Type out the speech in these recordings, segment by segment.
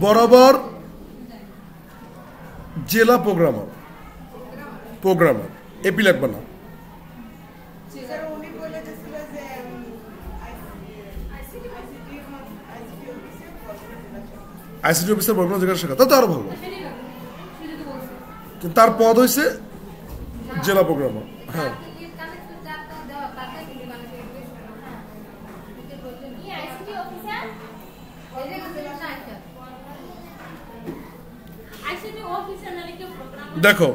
বরাবর জেলা programmer programmer AP লাগবে না আইসিটি অফিসার বর্তমান জেলা শাখা তো আরো ভালো তার পদ হয়েছে জেলা প্রোগ্রামার হ্যাঁ দেখো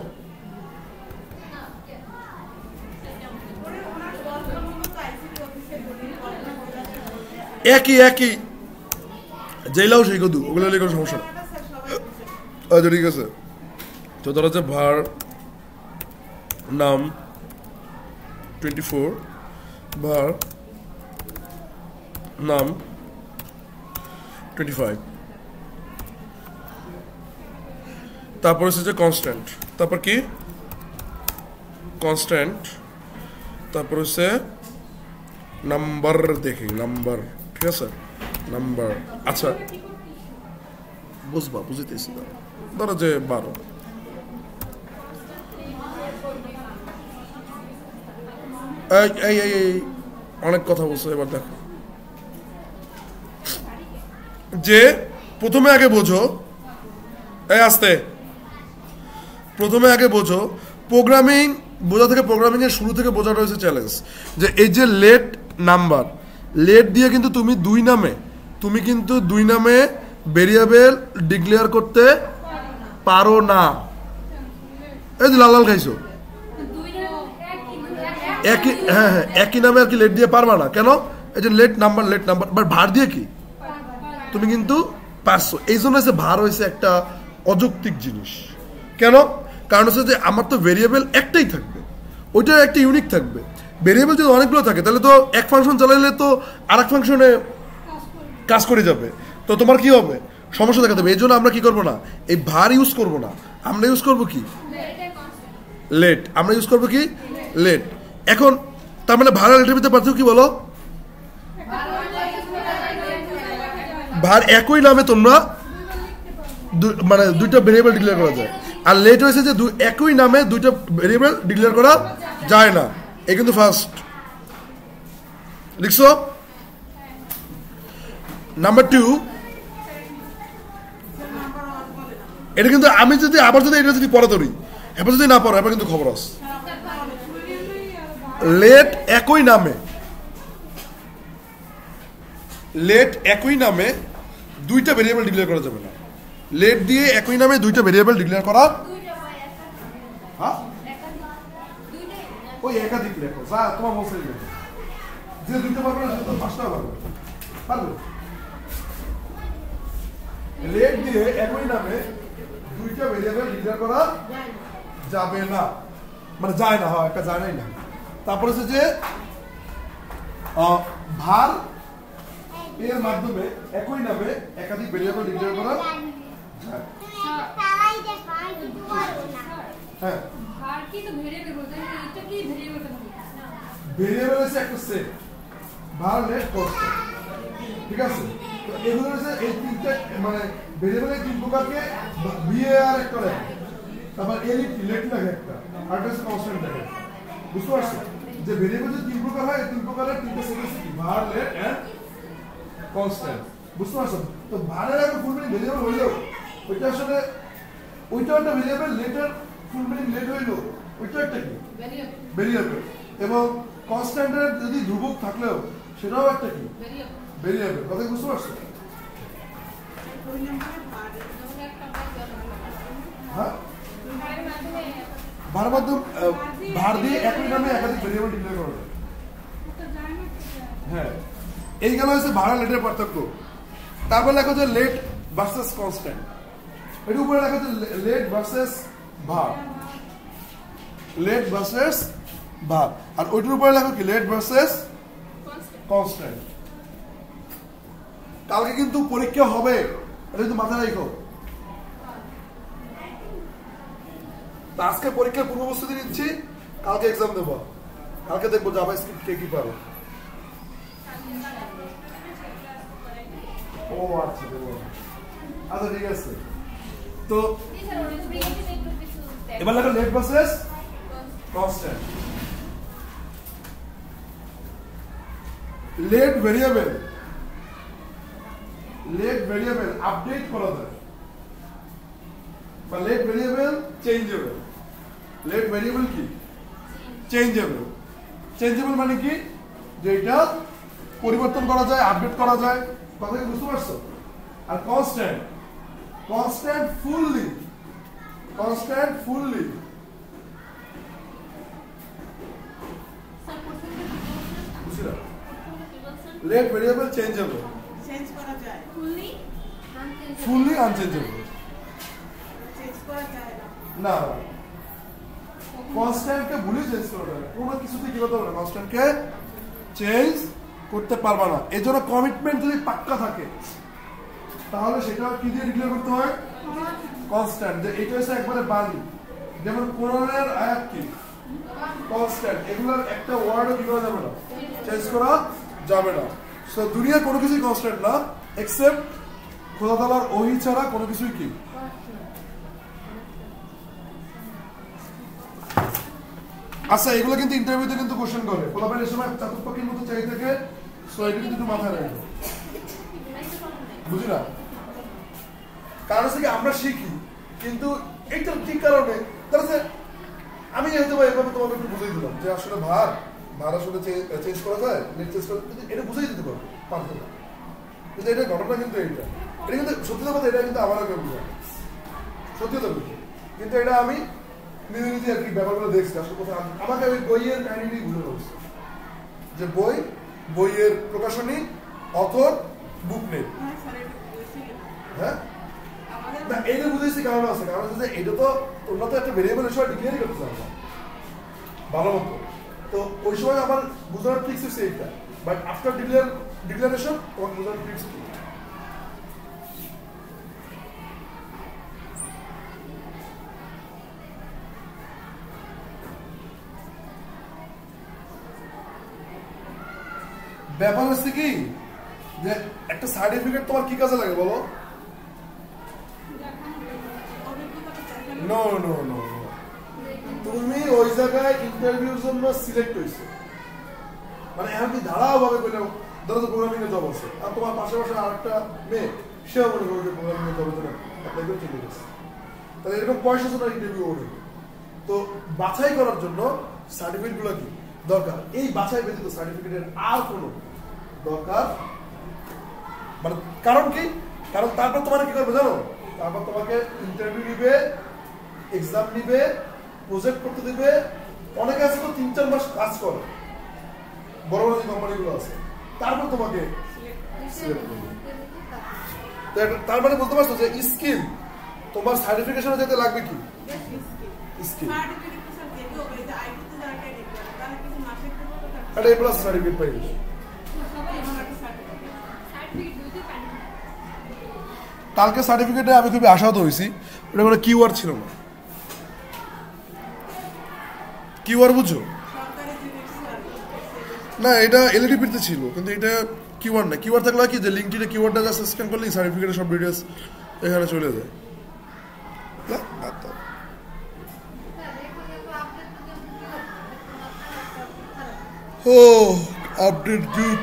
একই একই জেলাও সেই কদু ওগুলো নিয়ে কোনো সমস্যা না আচ্ছা ঠিক আছে তো ধর হচ্ছে ভার নাম 24 ভার নাম 25 তারপর হচ্ছে যে কনস্ট্যান্ট তারপর কি কনস্ট্যান্ট তারপর হচ্ছে নাম্বার দেখি নাম্বার ঠিক আছে নাম্বার আচ্ছা বুঝবা বুঝতেছি ধরো যে 12 এই এই এই অনেক কথা বলছো এবার দেখো যে প্রথমে আগে বোঝো এই আসতে প্রথমে আগে বোঝো প্রোগ্রামিং বোঝা থেকে প্রোগ্রামিং এর শুরু থেকে বোঝাটা হচ্ছে চ্যালেঞ্জ যে এই যে লেট নাম্বার লেট দিয়ে কিন্তু তুমি দুই নামে ভেরিয়েবল ডিক্লেয়ার করতে পারো না এই যে লাল লাল খাইছো একই হ্যাঁ হ্যাঁ একই নামে আর কি লেট দিয়ে পারবা না কেন এই যে লেট নাম্বার বাট ভার দিয়ে কি তুমি কিন্তু পারছো এই জন্য হচ্ছে ভার হয়েছে একটা অযৌক্তিক জিনিস কেন কারণ হচ্ছে যে আমার তো ভেরিয়েবল একটাই থাকবে ওইটা একটা ইউনিক থাকবে ভেরিয়েবল যদি অনেকগুলো থাকে তাহলে তো এক ফাংশন চালাইলে তো আরেক ফাংশনে কাজ করে যাবে তো তোমার কি হবে সমস্যা দেখা দেবে এই জন্য আমরা কি করবো না এই ভার ইউজ করবো না আমরা ইউজ করবো কি লেট আমরা ইউজ করবো কি লেট এখন তার মানে ভার আর লেটের ভিতরে পার্থক্য কি বলো ভার একই নামে তোমরা মানে দুইটা ভেরিয়েবল ডিক্লেয়ার করা যায় আর লেট হয়েছে যে একই নামে দুইটা ভেরিয়েবল ডিক্লেয়ার করা যায় না এই কিন্তু ফার্স্ট লিখছো নাম্বার 2 এটা কিন্তু আমি যদি আবার যদি এটা যদি পড়া ধরি এবার যদি না পড়ো এবার কিন্তু খবর আছে লেট একই নামে দুইটা ভেরিয়েবল ডিক্লেয়ার করা যাবে না লেট দিয়ে একই নামে দুইটা ভেরিয়েবল ডিক্লেয়ার করা হ্যাঁ ওই একাধিক লেখো যা তোমার বলছে যে দুইটা পারবে না তো পাঁচটা পারবে লেট দিয়ে একই নামে দুইটা ভেরিয়েবল ডিক্লেয়ার করা যাবে না মানে যায় না হয় একটা যায় না তারপর হচ্ছে যে ভার এর মাধ্যমে একই নামে একাধিক ভেরিয়েবল ডিক্লেয়ার করা হ্যাঁ ভার কি তো ভেরিয়েবল বলতে এটা কি ভেরিয়েবল ভেরিয়েবল হচ্ছে একটা সেট ভার লেট কনস্ট্যান্ট ঠিক আছে তো এগুলো হচ্ছে এই তিনটা মানে ভেরিয়েবলের তিন প্রকারকে ভিএআর একটা লেখা তারপর এলিট লেট লেখা একটা আর হচ্ছে কনস্ট্যান্ট লেখা বুঝতে পারছো যে ভেরিয়েবল যে তিন প্রকার হয় তিন প্রকারের তিনটা সেট আছে কি ভার লেট এন্ড কনস্ট্যান্ট বুঝতে পারছো তো ভারের একটা ফুল মিনিং ভেরিয়েবল হইলো ওইটা আসলে ওইটা একটা variable letter full meaning let হইলো ওইটা একটা কি ভেরিয়েবল এবং কনস্ট্যান্টের যদি ধ্রুবক থাকলেও সেটাও একটা কি ভেরিয়েবল কথা বুঝতে পারছো হ্যাঁ ভার মাধ্যম ভার দিয়ে একই নামে একাধিক ভেরিয়েবল ডিক্লেয়ার করা যায় হ্যাঁ এই গেল হচ্ছে ভার আর লেটের পার্থক্য তারপর লেখা হচ্ছে লেট ভার্সেস কনস্ট্যান্ট এর উপরে লেখা হচ্ছে লেট ভার্সেস ভার লেট ভার্সেস ভার আর ওইটার উপরে লেখা কি লেট ভার্সেস কনস্ট্যান্ট কালকে কিন্তু পরীক্ষা হবে এটা কিন্তু মাথায় রাখো আজকে পরীক্ষার পূর্ব প্রস্তুতি নিচ্ছি কালকে এক্সাম দেবো কালকে দেখবো জাভাস্ক্রিপ্ট কে কি পারো ও আচ্ছা আচ্ছা ঠিক আছে তো এবার লেখো let versus constant let variable update করা যায় বা let variable changeable let variable কি চেঞ্জেবল মানে কি যে এটা পরিবর্তন করা যায় আপডেট করা যায় কথা কি বুঝতে পারছো আর কনস্ট্যান্ট ফুললি বুঝছিলা লেট ভেরিয়েবল চেঞ্জেবল চেঞ্জ করা যায় ফুললি আনচেঞ্জেবল চেঞ্জ করা যায় না কনস্ট্যান্টকে ভুলে চেঞ্জ করা যায় কোনো কিছুতে কি করতে পারবে কনস্ট্যান্টকে চেঞ্জ করতে পারবে না এজন্য কমিটমেন্ট যদি পাক্কা থাকে তাহলে সেটা কি দিয়ে ডিক্লেয়ার করতে হয় কনস্ট্যান্ট যে এটা হচ্ছে একবারে বাণী যেমন কোরআনের আয়াত কি কনস্ট্যান্ট এগুলোর একটা ওয়ার্ডও কি করা যাবে না চেঞ্জ করা যাবে না সো দুনিয়ার কোনো কিছুই কনস্ট্যান্ট না এক্সেপ্ট খোদা তাআলার ওহী ছাড়া কোনো কিছুই কি আচ্ছা এগুলো কিন্তু ইন্টারভিউতে কিন্তু কোশ্চেন করে ফলাফলের সময় চাতুর্পাক্ষের মতো চাই থাকে সো এটা কিন্তু মাথায় রাখবে বুঝি না কারণ হচ্ছে কি আমরা শিখি কিন্তু এইটা ঠিক কারণে তাহলে আমি হয়তো বা এভাবে তোমাকে একটু বুঝিয়ে দিলাম যে আসলে ভার আসলে চেঞ্জ করা যায় নেট চেঞ্জ করা এটা বুঝিয়ে দিতে পারবো না কিন্তু এটা ঘটনা কিন্তু এটা কিন্তু সত্যি কথা এটা কিন্তু আমারও কেউ বুঝে সত্যি তো কিন্তু এটা আমি নিজে আর কি ব্যাপারগুলো দেখছি আসলে কোথাও আমাকে ওই বইয়ের কাহিনী ভুলে বলছে যে বইয়ের প্রকাশনী অথর বুক নেই হ্যাঁ না এইটা বুঝেছি কারণ আছে কারণ হচ্ছে যে এটা তো তোমরা তো একটা ভেরিয়েবল হিসেবে ডিক্লেয়ারই করতে চাও ভালো মতো তো ওই সময় আমার বোঝানোর ট্রিক্স হচ্ছে এইটা বাট আফটার ডিক্লারেশন তোমার বোঝানোর ট্রিক্স কি ব্যাপার হচ্ছে কি যে একটা সার্টিফিকেট তোমার কি কাজে লাগে বলো নো নো নো তুমি ওই জায়গায় ইন্টারভিউর জন্য সিলেক্ট হয়েছে মানে এখন কি ধারাভাবে বললাম ধরো তো প্রোগ্রামিং এর জব আছে আর তোমার পাশাপাশি আরেকটা মেয়ে সেও মনে করো যে প্রোগ্রামিং এর জবের জন্য অ্যাপ্লাই করে চলে গেছে তাহলে এরকম পয়সা জন্য ইন্টারভিউ ওঠে তো বাছাই করার জন্য সার্টিফিকেট গুলো কি দরকার এই বাছাই ব্যতীত সার্টিফিকেটের আর কোনো দরকার মানে কারণ কি কারণ তারপর তোমার কি করবে জানো তারপর তোমাকে ইন্টারভিউ নিবে এক্সাম নিবে প্রজেক্ট করতে দিবে অনেকে আছে তো 3-4 মাস কাজ করে বড় বড় যে কোম্পানিগুলো আছে তারপর তোমাকে সিলেক্ট করবে তার মানে বলতে পারছো যে স্কিল তোমার সার্টিফিকেশনে যেতে লাগবে কি স্কিল এটা এ প্লাস সার্টিফিকেট পাই কালকে সার্টিফিকেটে আমি খুবই আশাহত হয়েছি ওটা কোনো কিওয়ার্ড ছিল না কিওয়ার্ড বুঝছো না এটা এলইডিপিতে ছিল কিন্তু এটা কিওয়ার্ড না কিওয়ার্ড থাকলে কি যে লিঙ্কটিতে কিওয়ার্ডটা জাস্ট স্ক্যান করলেই সার্টিফিকেটের সব ডিটেইলস এখানে চলে যায় ও আপডেট যুগ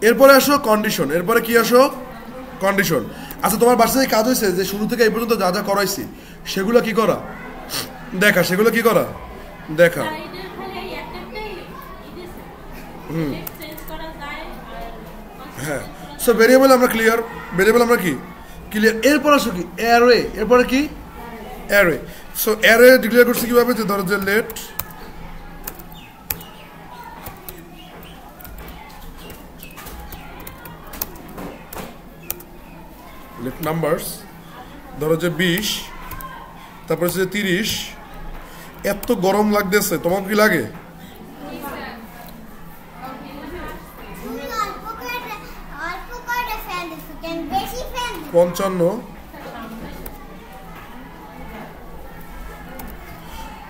এরপরে আসো কন্ডিশন এরপরে কি আসো কন্ডিশন আচ্ছা তোমার বাসায় কাজ হয়েছে যে শুরু থেকে এই পর্যন্ত যা যা করাইছি সেগুলো কি করা দেখা সেগুলো কি করা দেখা হ্যাঁ সো ভেরিয়েবল আমরা ক্লিয়ার ভেরিয়েবল আমরা কি ক্লিয়ার এরপর আসো কি অ্যারে এরপরে কি অ্যারে সো অ্যারে ডিক্লেয়ার করছি কিভাবে যে ধরো যে লেট নাম্বারস ধরো যে 20 তারপরে হচ্ছে 30 এত গরম লাগতেছে তোমার কি লাগে 55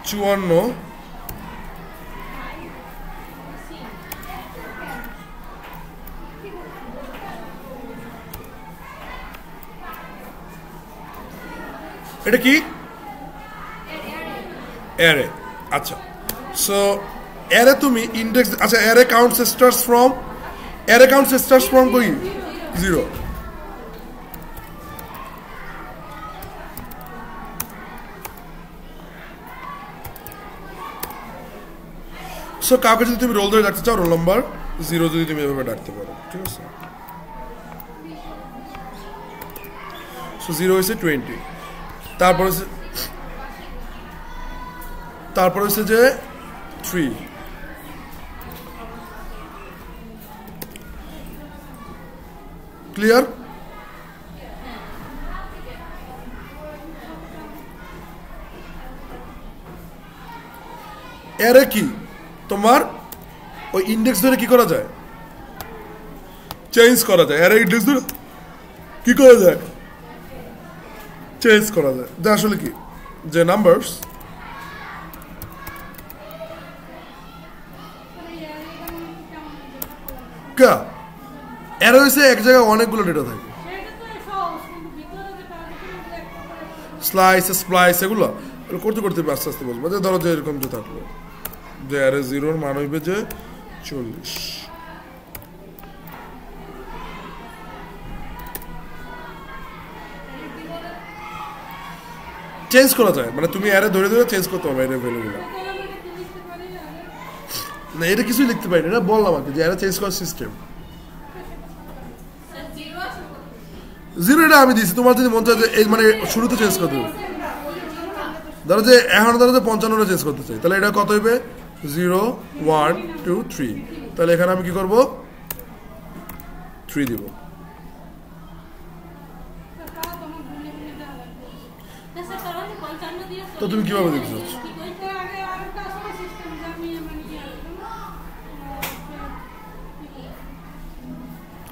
54 এটা কি অ্যারে আচ্ছা সো অ্যারে তুমি ইন্ডেক্স আচ্ছা অ্যারে কাউন্টস স্টার্টস ফ্রম কই 0 সো কাউকে যদি তুমি রোল ধরে রাখতে চাও রোল নাম্বার 0 যদি তুমি এভাবে ডাকতে পারো ঠিক আছে সো 0 হইছে 20 তারপর হচ্ছে যে 3 ক্লিয়ার এরে কি তোমার ওই ইন্ডেক্স ধরে কি করা যায় চেঞ্জ করা যায় এরে ইন্ডেক্স ধরে কি করা যায় চেঞ্জ করা যায় যে আসলে কি যে নাম্বারস কা এর হইছে এক জায়গায় অনেকগুলো ডেটা থাকে স্লাইস স্প্লাইস এগুলো করতে করতে আস্তে আস্তে বলবো যে ধরো যে এরকম যে থাকলো যে আরে 0 মান হইবে যে 40 চেঞ্জ করা যায় মানে তুমি আরে ধরে ধরে চেঞ্জ করতে হবে এর ভ্যালুগুলো না এটা কিছুই লিখতে পারি না বললাম আমাকে যে আরে চেঞ্জ করার সিস্টেম 0 এটা আমি দিয়েছি তোমার যদি মন চায় যে এই মানে শুরুতে চেঞ্জ করতে হবে ধরো যে এখন ধরো যে 55 চেঞ্জ করতে চাই তাহলে এটা কত হইবে 0 1 2 3 তাহলে এখানে আমি কি করব 3 দিব তো তুমি কিভাবে দেখছো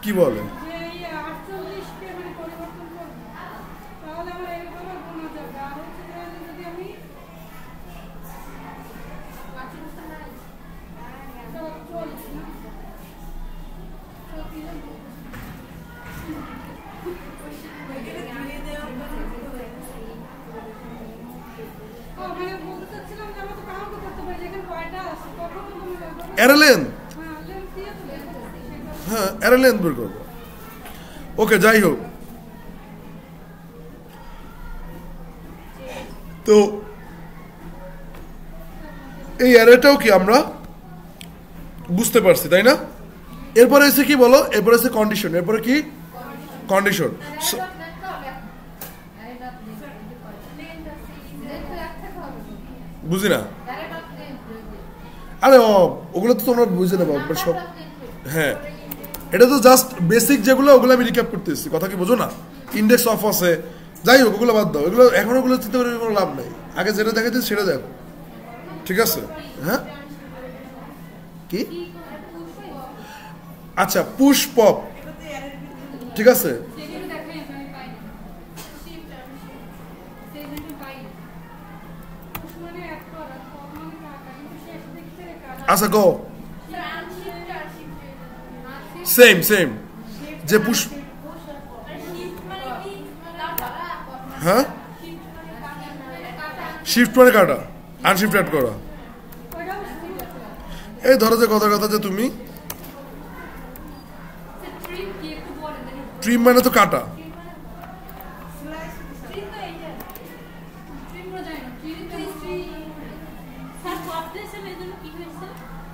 কি বলে এরলেন হ্যাঁ এরলেন বের করবো ওকে যাই হোক তো এই অ্যারেটাও কি আমরা বুঝতে পারছি তাই না এরপরে এসে কি বলো এরপরে এসে কন্ডিশন এরপরে কি কন্ডিশন বুঝি না আরে ওগুলো তো তোমরা বুঝে নেবো সব হ্যাঁ এটা তো জাস্ট বেসিক যেগুলো ওগুলো আমি রিক্যাপ করতেছি কথা কি বোঝো না ইন্ডেক্স অফ আছে যাই হোক ওগুলো বাদ দাও এগুলো এখন ওগুলো চিন্তা করে কোনো লাভ নেই আগে যেটা দেখাচ্ছি সেটা দেখো ঠিক আছে হ্যাঁ কি আচ্ছা পুশ পপ ঠিক আছে আচ্ছা গো সেম যে পুশ হ্যাঁ শিফট মানে কাটা আনশিফট অ্যাড করা এই ধরো যে কথা যে তুমি ট্রিম মানে তো কাটা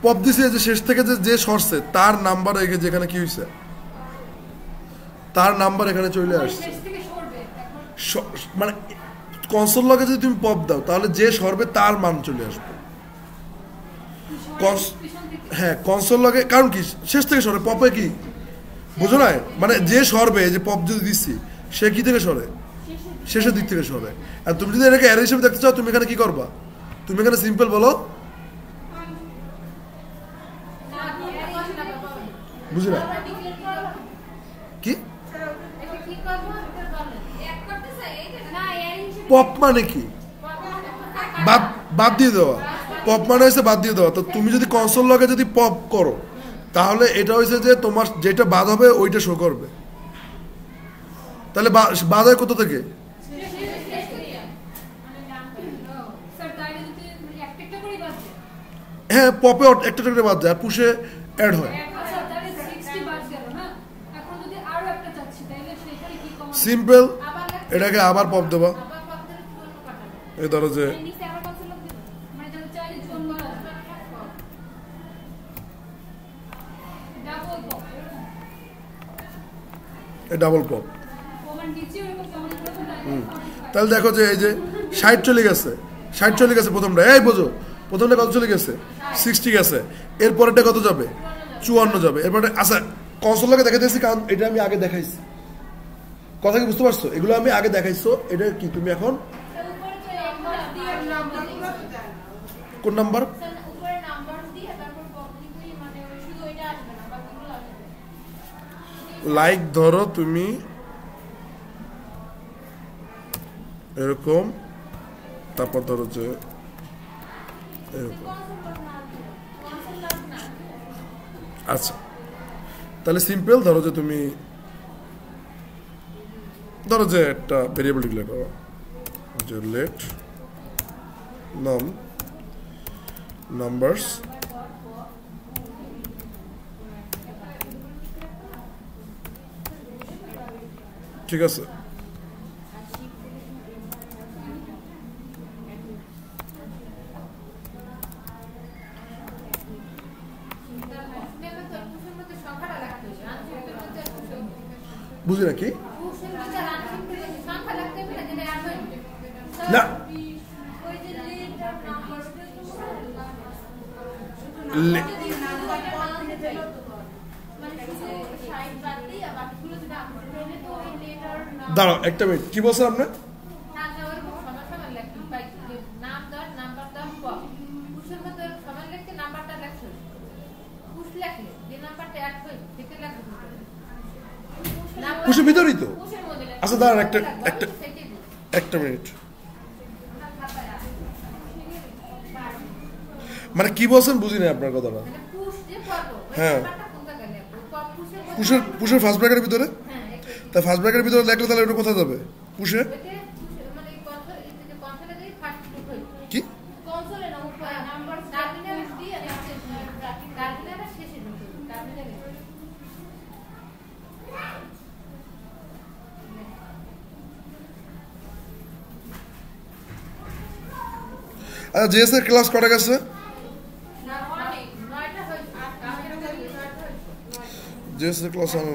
পপ দিছে যে শেষ থেকে যে সরছে তার নাম্বার যেখানে কি হয়েছে তার নাম্বার এখানে চলে আসছে মানে কনসোল লগে যদি তুমি পপ দাও তাহলে যে সরবে তার মান চলে আসবে হ্যাঁ কনসোল লগে কারণ কি শেষ থেকে সরে পপে কি বুঝো না মানে যে সরবে যে পপ যদি দিচ্ছি সে কি থেকে সরে শেষের দিক থেকে সরে আর তুমি যদি এটাকে অ্যারে হিসেবে দেখতে চাও তুমি এখানে কি করবা তুমি এখানে সিম্পল বলো বুঝি না কি পপ মানে কি বাদ দিয়ে দেওয়া পপ মানে হয়েছে বাদ দিয়ে দেওয়া তো তুমি যদি কনসোল লগে যদি পপ করো তাহলে এটা হয়েছে যে তোমার যেটা বাদ হবে ওইটা শো করবে তাহলে বাদ হয় কোথা থেকে হ্যাঁ পপে একটা করে বাদ যায় আর পুষে অ্যাড হয় সিম্পল এটাকে আবার পপ দেবা এই ধরো যে ডাবল পপ তাহলে দেখো যে এই যে 60 চলে গেছে প্রথমটা এই বোঝো প্রথমটা কত চলে গেছে 60 গেছে এরপরেরটা কত যাবে 54 যাবে এরপরে আচ্ছা কনসোল লাগে দেখাইতেছি কারণ এটা আমি আগে দেখাইছি কথা কি বুঝতে পারছো এগুলো আমি আগে দেখাইছো এটা কি তুমি এখন কোন নাম্বার লাইক ধরো তুমি এরকম তারপর ধরো যে এরকম আচ্ছা তাহলে সিম্পল ধরো যে তুমি ধরো যে একটা ভেরিয়েবল ডিক্লেয়ার করো যে লেট নাম্বারস ঠিক আছে বুঝি না কি না দাঁড়াও একটা মিনিট কি বলছেন আপনি পুষের ভিতরেই তো আচ্ছা দাঁড়ান একটা মিনিট মানে কি বলছেন বুঝি না আপনার কথাটা হ্যাঁ পুষের ফার্স্ট ব্র্যাকেটের ভিতরে তা ফার্স্ট ব্র্যাকেটের ভিতরে লেখলে তাহলে ওটা কোথায় যাবে পুষে কি আচ্ছা জেএস এর ক্লাস কটা গেছে জেএস এর ক্লাস আমি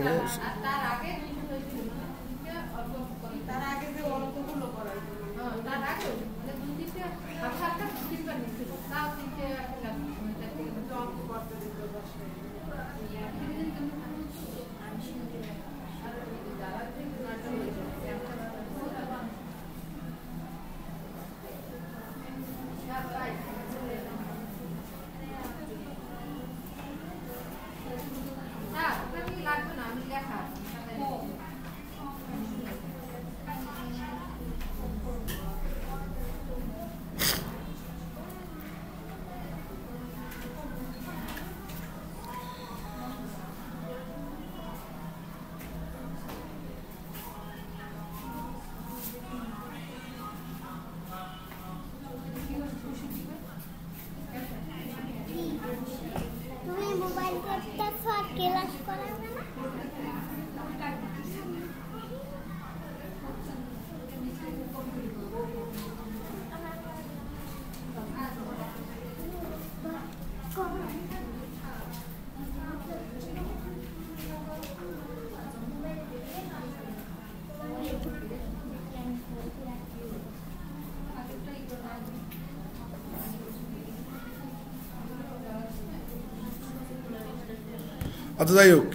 আচ্ছা যাই হোক,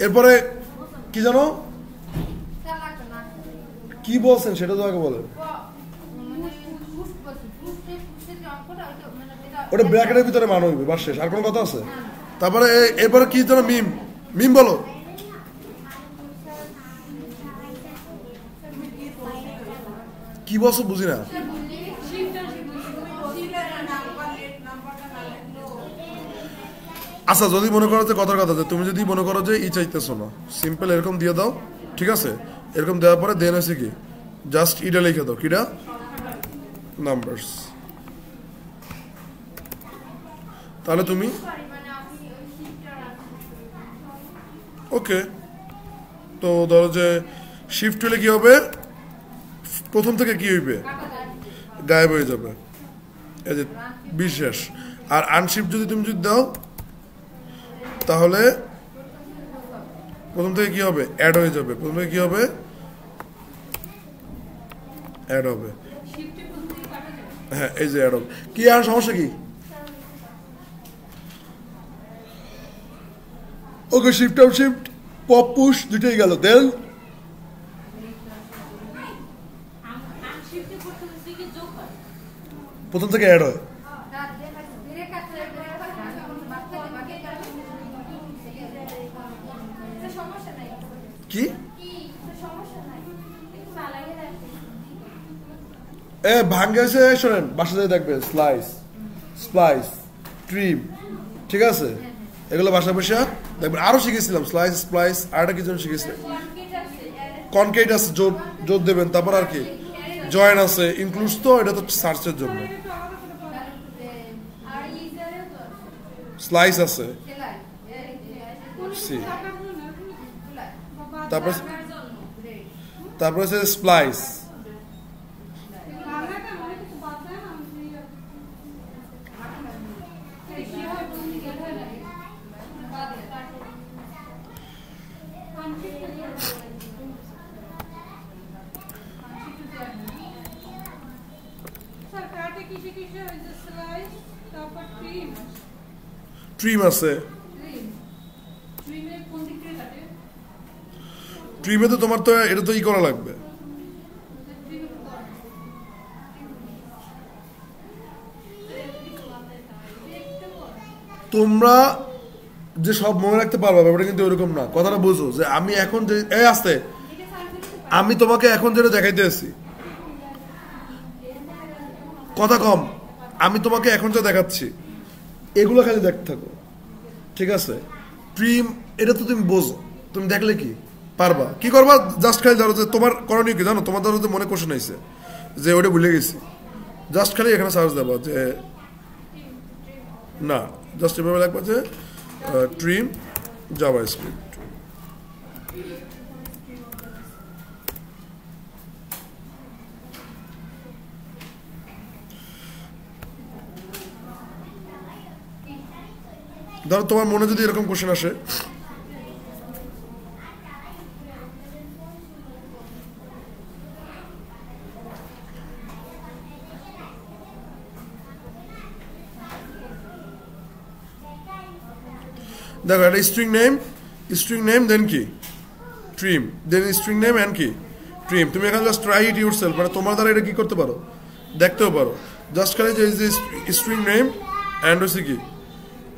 এরপরে কি জানো কি বলছেন সেটা তো আগে বলেন। ওটা ব্র্যাকেটের ভিতরে মান হইবে, বাস শেষ। আর কোনো কথা আছে? তারপরে এরপরে কি জানো, মিম। মিম বলো। কি বলছো বুঝি না। আচ্ছা যদি মনে করো যে কথার কথা, যে তুমি যদি মনে করো যে ই চাইতেছো না, সিম্পল এরকম দিয়ে দাও, ঠিক আছে? এরকম দেওয়ার পরে দেন আছে কি, জাস্ট ইটা লিখে দাও, কিটা নাম্বারস। তাহলে তুমি ওকে। তো ধরো যে শিফট হলে কি হবে, প্রথম থেকে কি হইবে, গায়েব হয়ে যাবে, এই যে বিশেষ। আর আনশিফট যদি তুমি যদি দাও তাহলে প্রথম থেকে কি হবে, অ্যাড হয়ে যাবে। প্রথম থেকে কি হবে, অ্যাড হবে। হ্যাঁ এই যে অ্যাড হবে। কি আর সমস্যা কি? Okay, shift out shift pop push দুটোই গেল। দেন প্রথম থেকে অ্যাড হয়। কি ভাঙ্গে আছে, শোনেন বাসা যায় দেখবে স্লাইস, স্প্লাইস, ট্রিম, ঠিক আছে? এগুলো বাসা বসে দেখবেন। আরো শিখেছিলাম স্লাইস, স্প্লাইস, আরেকটা কি যেন শিখেছিলাম, কনকেট আছে, জোর দেবেন। তারপর আর কি জয়েন আছে, ইনক্লুডস, তো এটা তো সার্চের জন্য। স্লাইস আছে, তারপর আছে স্প্লাইস। ট্রিম আছে, ট্রিমে তো তোমার তো এটা তো ই করা লাগবে। তোমরা যে সব মনে রাখতে পারবা ব্যাপারটা কিন্তু ওরকম না। কথাটা বুঝো যে আমি এখন যে আসতে আমি তোমাকে এখন যেটা দেখাইতে আসছি, কথা কম, আমি তোমাকে এখন যা দেখাচ্ছি এগুলো খালি দেখতে থাকো, ঠিক আছে? ট্রিম এটা তো তুমি বোঝো, তুমি দেখলে কি পারবা, কি করবা, জাস্ট খালি ধরো যে তোমার করণীয় কি জানো, তোমার ধরো যে মনে কোশ্চেন আইছে যে ওটা ভুলে গেছি, জাস্ট খালি এখানে সার্চ দেবা যে না, জাস্ট এভাবে লাগবা যে ট্রিম জাভাস্ক্রিপ্ট। ধরো তোমার মনে যদি এরকম কোশ্চেন আসে, দেখো একটা স্ট্রিং নেম দেন কি trim, then string name and কি ট্রিম। তুমি এখানে জাস্ট ট্রাই ইট ইউরসেলফ, মানে তোমার দ্বারা এটা কি করতে পারো, দেখতেও পারো। জাস্ট খালি যে স্ট্রিং নেম এন্ড হচ্ছে কি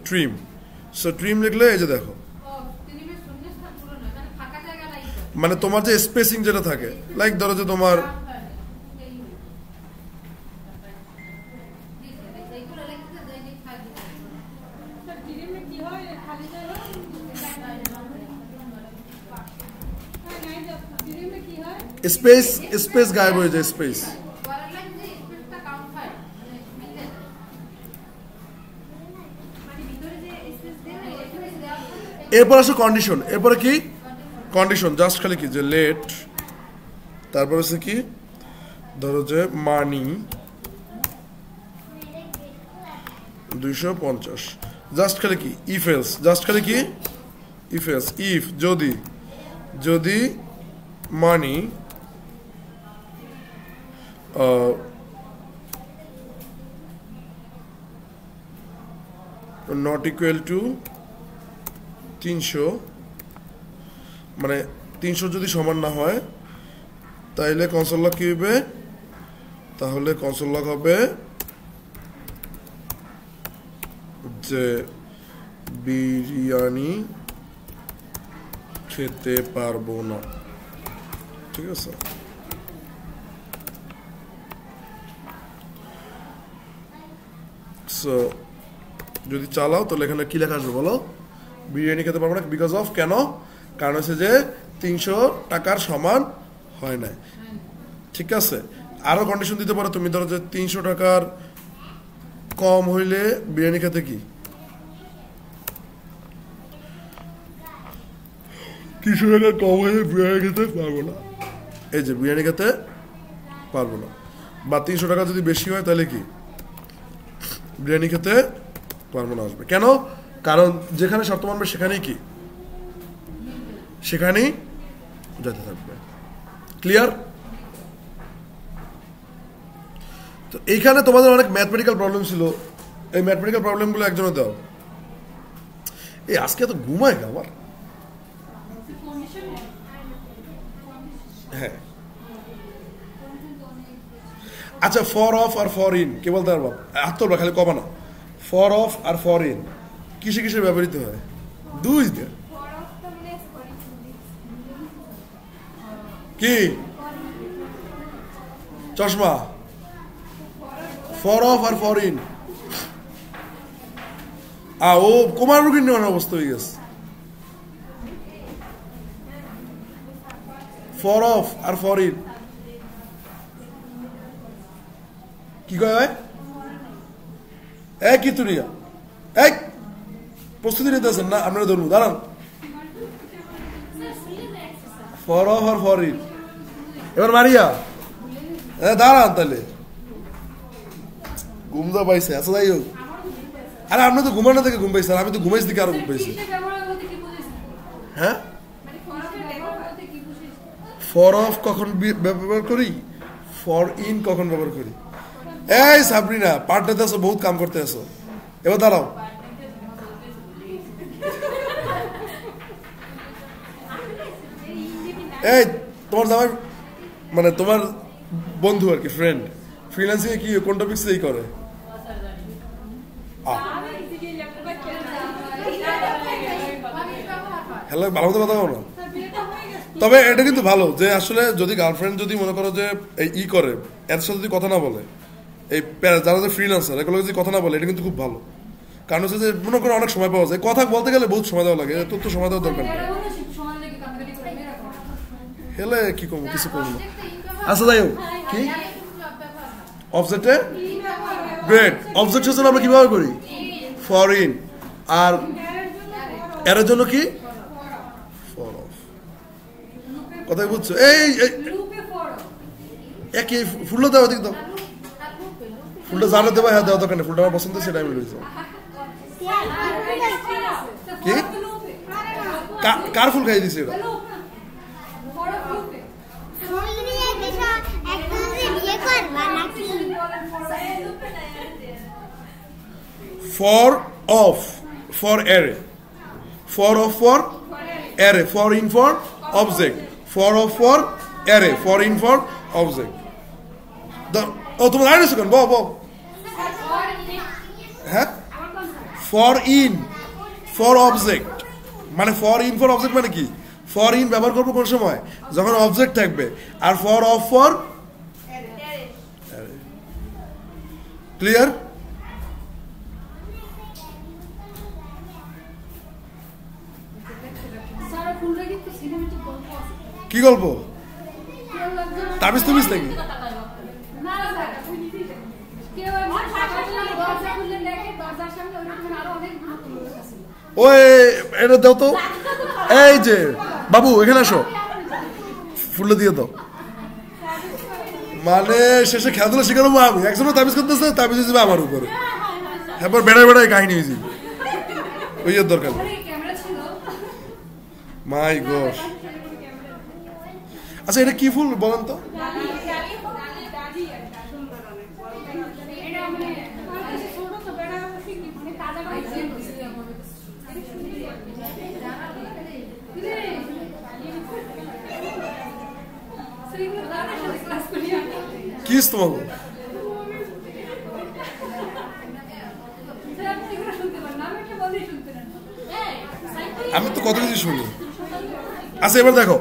ট্রিম। সো ট্রিম লিখলে এই যে দেখো, মানে তোমার যে স্পেসিং যেটা থাকে, লাইক ধরো যে তোমার স্পেস গায়েব হয়ে যায়, স্পেস। এরপর আসে কন্ডিশন। এরপরে কি কন্ডিশন, জাস্ট খালি কি যে লেট, তারপর আছে কি ধরো যে মানি 250, জাস্ট খালি কি ইফ এলস, জাস্ট খালি কি ইফ এলস, ইফ যদি মানি নট ইকুয়াল টু 300, মানে 300 যদি সমান না হয় তাইলে কনসোল লক কি হবে? তাহলে কনসোল লক হবে যে বিরিয়ানি খেতে পারবো না। ঠিক আছে, সো যদি চালাও তাহলে এখানে কি লেখা আসবে বলো? বিরিয়ানি খেতে পারবো না। বিকজ অফ, কেন? কারণ হচ্ছে যে 300 টাকার সমান হয় না। ঠিক আছে, আরো কন্ডিশন দিতে পারো তুমি, ধরো যে 300 টাকার কম হইলে বিরিয়ানি খেতে কি 300 টাকা কম হইলে বিরিয়ানি খেতে পারবো না, এই যে বিরিয়ানি খেতে পারবো না। বা 300 টাকা যদি বেশি হয় তাহলে কি বিরিয়ানি খেতে পারবো না আসবে। কেন? কারণ যেখানে শর্ত মানবে সেখানেই কি, সেখানেই যেতে থাকবে। ক্লিয়ার? তো এইখানে তোমাদের অনেক ম্যাথমেটিক্যাল প্রবলেম ছিল, এই ম্যাথমেটিক্যাল প্রবলেমগুলো একজনে দাও। এই আজকে তো ঘুমায় আমার। হ্যাঁ, আচ্ছা, ফর অফ আর ফর ইন কে বলতে পারবো? আত্মরা খালি কবা না। ফর অফ আর ফর ইন কিসে কিসে ব্যবহৃত হয়? দুই দিয়ে কি চশমা? ফর অফ আর ফর ইন ও কুমার রুগীর নেওয়ার অবস্থা হয়ে গেছে। ফর অফ আর ফর ইন কি কয়? এক ইতুরিয়া এক প্রস্তুতি নিতেছেন না? আপনারা ধরুন, দাঁড়ান। ফর অফ আর ফর ইন, এবার মারিয়া দাঁড়ান। তাহলে ঘুমদা পাইছে। আচ্ছা, যাই হোক, আরে আপনি তো ঘুমানো থেকে ঘুম পাইছেন, আমি তো ঘুমাইছি দিকে আরো ঘুম পাইছি। হ্যাঁ, ফর অফ কখন ব্যবহার করি, ফর ইন কখন ব্যবহার করি? এই সাবরিনা, পার্টনারতে আছো, বহুত কাম করতে আছো, এবার দাঁড়াও। এই তোমার জামাই মানে তোমার বন্ধু আর কি, ফ্রেন্ড, ফ্রিল্যান্সিং এ কি কোন টপিক এই করে? হ্যালো, ভালো মতো কথা বলো না। তবে এটা কিন্তু ভালো যে আসলে যদি গার্লফ্রেন্ড যদি মনে করো যে ই করে, এর সাথে যদি কথা না বলে, এই যারা যে ফ্রিল্যান্সার এগুলো যদি কথা না বলে, এটা কিন্তু খুব ভালো। কারণ হচ্ছে যে মনে করো অনেক সময় পাওয়া যায়, কথা বলতে গেলে বহুত সময় দেওয়া লাগে, তোর তো সময় দেওয়ার দরকার নেই। হেলে কি করবো, কিছু করবো না। আচ্ছা, যাই হোক, কি অবজেক্টে গ্রেট অবজেক্টের জন্য আমরা কিভাবে করি? For in. আর এর জন্য কি? For of. কথাই বুঝছো? এই একই ফুলটা দাও, দিক দাও, ফুলটা জানো দেবা। হ্যাঁ, দেওয়া দরকার নেই, ফুলটা আমার পছন্দ, সেটা আমি রয়েছে। কি কার ফুল খাই দিছে? এটা for of for array, for of for array, for in for object, for of for array, for in for object. তোমার আইডিয়া কেন? বল। হ্যাঁ, for in for object মানে for in for object মানে কি? for in ব্যবহার করবো কোন সময়? যখন অবজেক্ট থাকবে। আর for of for array। Clear? কি গল্প? তাবিজ তুমিস নাকি? ওই এটা দাও তো। এই যে বাবু, এখানে আসো, ফুলটা দিয়ে দাও। মানে শেষে খেলাধুলা শিখাবো আমি, একজনও তাবিজ করতেছে, তাবিজ হয়ে যাবে আমার উপরে। এরপর বেড়ায় বেড়ায় কাহিনী হয়েছে, ওই এর দরকার। মাই গড। আচ্ছা, এটা কি ফুল বলেন তো? কিস তোমাকে আমি তো কত কিছু শুনি। আচ্ছা এবার দেখো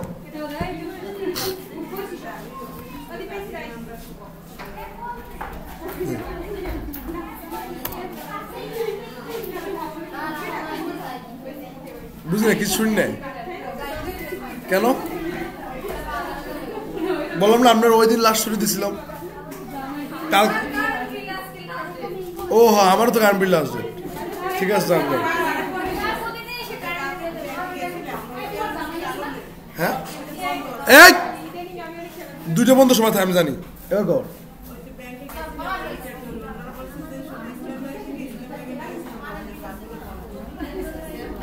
বুঝলি না কিছু শুনি নাই কেন বললাম না আপনার ওই দিন লাস্ট শুরু দিয়েছিলাম কাল ও হ্যাঁ আমারও তো গান বিল লাস্ট ডেট ঠিক আছে জানবেন হ্যাঁ এই 2টা বন্ধ সময় থাকে আমি জানি এবার কর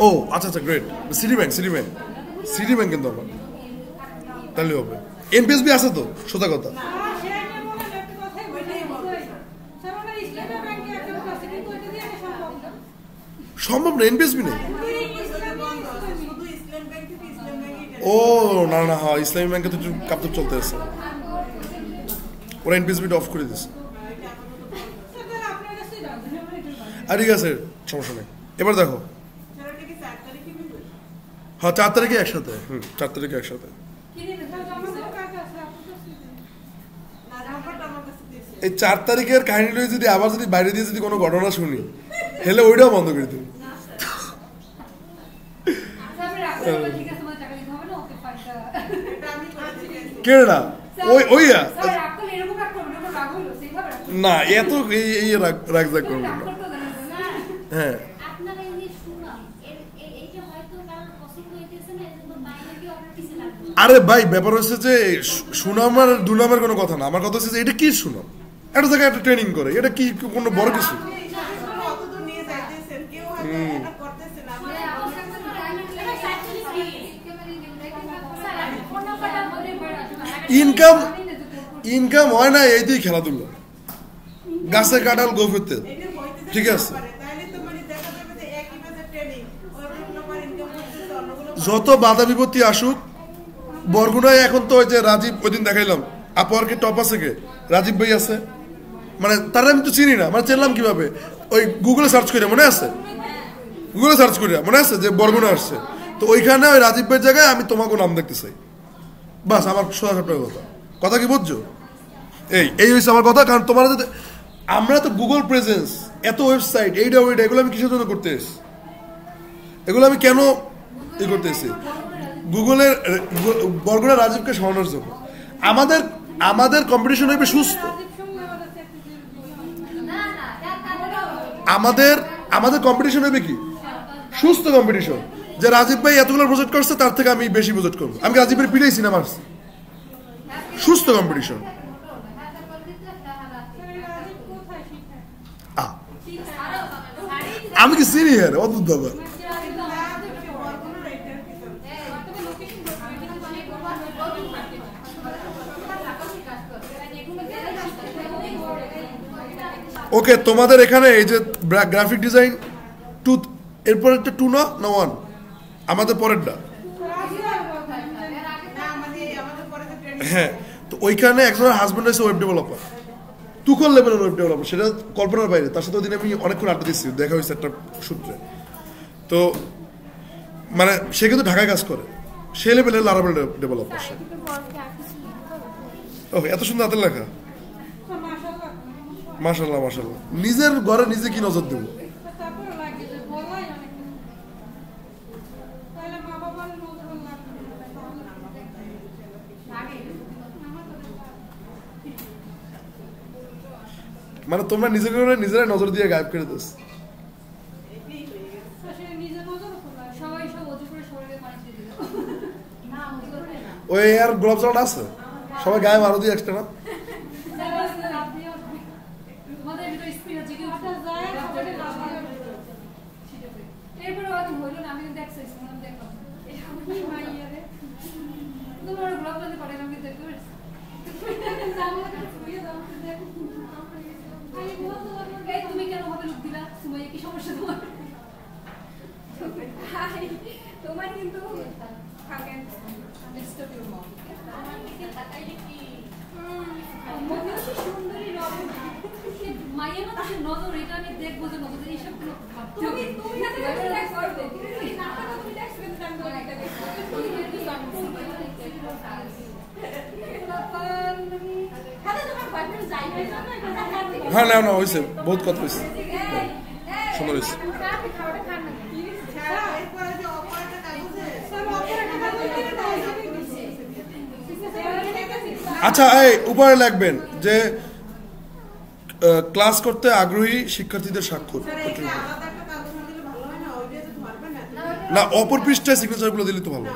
ও আচ্ছা আচ্ছা গ্রেট সিটি ব্যাংক কিন্তু আমার তাহলে হবে এনপিএসবি আছে তো সোজা কথা সম্ভব না এনপিএসবি নেই ও না না হ্যাঁ ইসলামী ব্যাংকে তো কাপড় চলতে আছে ওরা এনপিএসবিটা অফ করে দিয়েছে আর ঠিক আছে সমস্যা নেই এবার দেখো হ্যাঁ 4 তারিখে একসাথে 4 তারিখে একসাথে এই 4 তারিখের কাহিনীটা যদি আবার যদি বাইরে দিয়ে যদি কোনো ঘটনা শুনি হেলে ওইটাও বন্ধ করে দিন কেডা ওই না এত রাগ করবো না হ্যাঁ আরে ভাই ব্যাপার হচ্ছে যে সুনাম আর দুনামের কোনো কথা না আমার কথা হচ্ছে যে এটা কি সুনাম একটা জায়গায় একটা ট্রেনিং করে এটা কি কোনো বড় কিছু ইনকাম হয় না এই দিয়ে খেলাধুলা গাছে কাঁঠাল গোফেতে ঠিক আছে যত বাধা বিপত্তি আসুক বরগুনায় এখন তো ওই যে রাজীব ওই দিন দেখাইলাম আপার কি টপ আছে কে রাজীব ভাই আছে মানে তারা আমি তো চিনি না মানে চিনলাম কিভাবে ওই গুগলে সার্চ করে মনে আছে মনে আছে যে বরগুনা আসছে তো ওইখানে ওই রাজীব ভাইয়ের জায়গায় আমি তোমাকে নাম দেখতে চাই বাস আমার সোজা কথা কি বুঝছো এই হয়েছে আমার কথা কারণ তোমার আমরা তো গুগল প্রেজেন্স এত ওয়েবসাইট এইটা এগুলো আমি কিসের জন্য করতে এসেছি এগুলো আমি কেন করতে এসেছি গুগলের বরগুনা রাজীবকে সরানোর জন্য আমাদের কম্পিটিশন হবে সুস্থ আমাদের কম্পিটিশন হবে কি সুস্থ কম্পিটিশন যে রাজীব ভাই এতগুলো প্রজেক্ট করছে তার থেকে আমি বেশি প্রজেক্ট করবো আমি রাজীবের পিটাই সিনেমা সুস্থ কম্পিটিশন আমি কি চিনি হ্যাঁ অদ্ভুত ব্যাপার ওকে তোমাদের এখানে এই যে গ্রাফিক ডিজাইন 2 এরপর একটা 2 না 1 আমাদের পরেরটা হ্যাঁ তো ওইখানে একজন হাজবেন্ড হয়েছে ওয়েব ডেভেলপার তুকল লেভেলের ওয়েব ডেভেলপার সেটা কল্পনার বাইরে তার সাথে ওই দিন আমি অনেকক্ষণ আড্ডা দিচ্ছি দেখা হয়েছে একটা সূত্রে তো মানে সে কিন্তু ঢাকায় কাজ করে সে লেভেলের লারাবেল ডেভেলপার সে ওকে এত সুন্দর হাতের লেখা মাশাআল্লাহ মাশাআল্লাহ নিজের ঘরে নিজে কি নজর দেব মানে তোমরা নিজের ঘরে নিজেরাই নজর দিয়ে গায়েব করে দিস ওই আর গ্লোভস আউট আছে সবাই গায়ে মারো দিয়ে এক্সট্রা না তোমার কিন্তু হ্যাঁ না না হয়েছে, বহুত কথা হয়েছে, সুন্দর হয়েছে। আচ্ছা এই উপরে লিখবেন যে ক্লাস করতে আগ্রহী শিক্ষার্থীদের স্বাক্ষর। না অপর পৃষ্ঠায় সিগনেচার গুলো দিলে তো ভালো।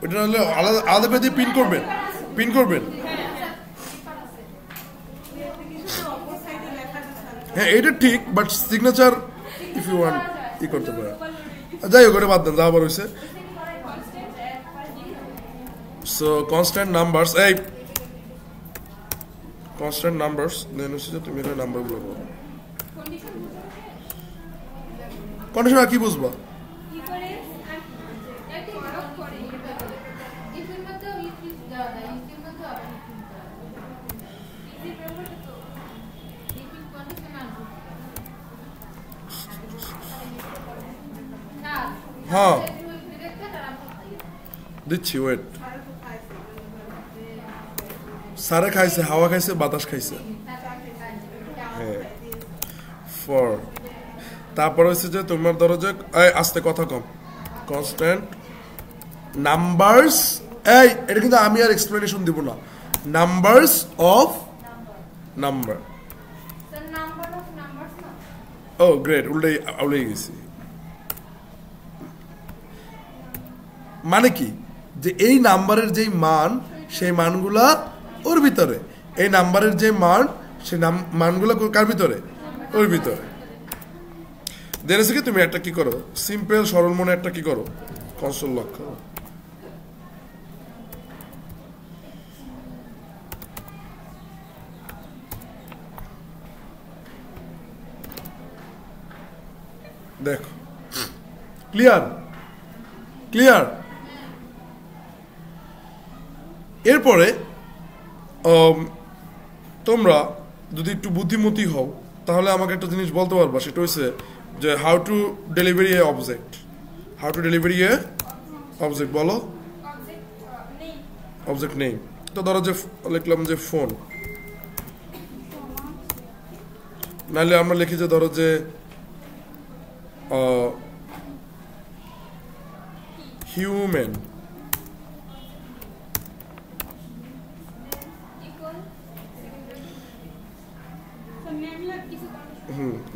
ওইটা হলে আলাদা আলাদা করে দিয়ে পিন করবেন, পিন করবেন। হ্যাঁ এটা ঠিক, but signature if you want ই করতে পারে। যাই হোক ওটা বাদ দেন, যা আবার হয়েছে। সো কনস্ট্যান্ট নাম্বারস, এই কনস্ট্যান্ট নাম্বারস দেন হচ্ছে যে তুমি এখানে নাম্বারগুলো বলো। কন্ডিশন আর কি বুঝবা? হ্যাঁ দিচ্ছি, ওয়েট। সারে খাইছে, হাওয়া খাইছে, বাতাস খাইছে। হ্যাঁ ফর তারপর হচ্ছে যে তোমার ধরো যে আস্তে কথা কম, কনস্ট্যান্ট নাম্বারস, এই এটা কিন্তু আমি আর এক্সপ্লেনেশন দিব না, numbers of number. Oh great, উল্টে গেছি। মানে কি যে এই নাম্বারের যেই মান সেই মানগুলা ওর ভিতরে, এই নাম্বারের যে মান সেই মানগুলো কার ভিতরে? ওর ভিতরে। জেনেছি কি তুমি একটা কি করো, সিম্পল সরল মনে একটা কি করো, কনসোল লক করো। দেখো ক্লিয়ার ক্লিয়ার। এরপরে তোমরা যদি একটু বুদ্ধিমতী হও তাহলে আমাকে একটা জিনিস বলতে পারবা, সেটা হচ্ছে যে how to delivery A object. How to delivery A object বলো। অবজেক্ট নেই তো ধরো যে লিখলাম যে ফোন, নাহলে আমরা লিখি যে ধরো যে হিউম্যান,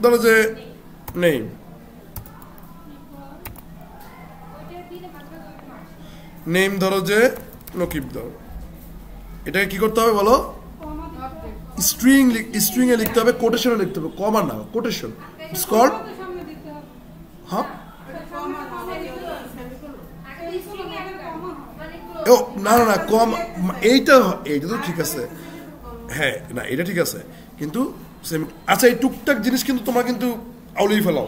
ধরো যে নেম, নেম ধরো যে নকিব ধরো। এটাকে কি করতে হবে বলো? স্ট্রিং এ লিখতে হবে, কোটেশনে লিখতে হবে, কমা না, কোটেশন। ইটস কল্ড হ্যাঁ ও না না না কম, এইটা তো ঠিক আছে, হ্যাঁ না এটা ঠিক আছে, কিন্তু আচ্ছা এই টুকটাক জিনিস কিন্তু তোমরা কিন্তু আউলেই ফেলাও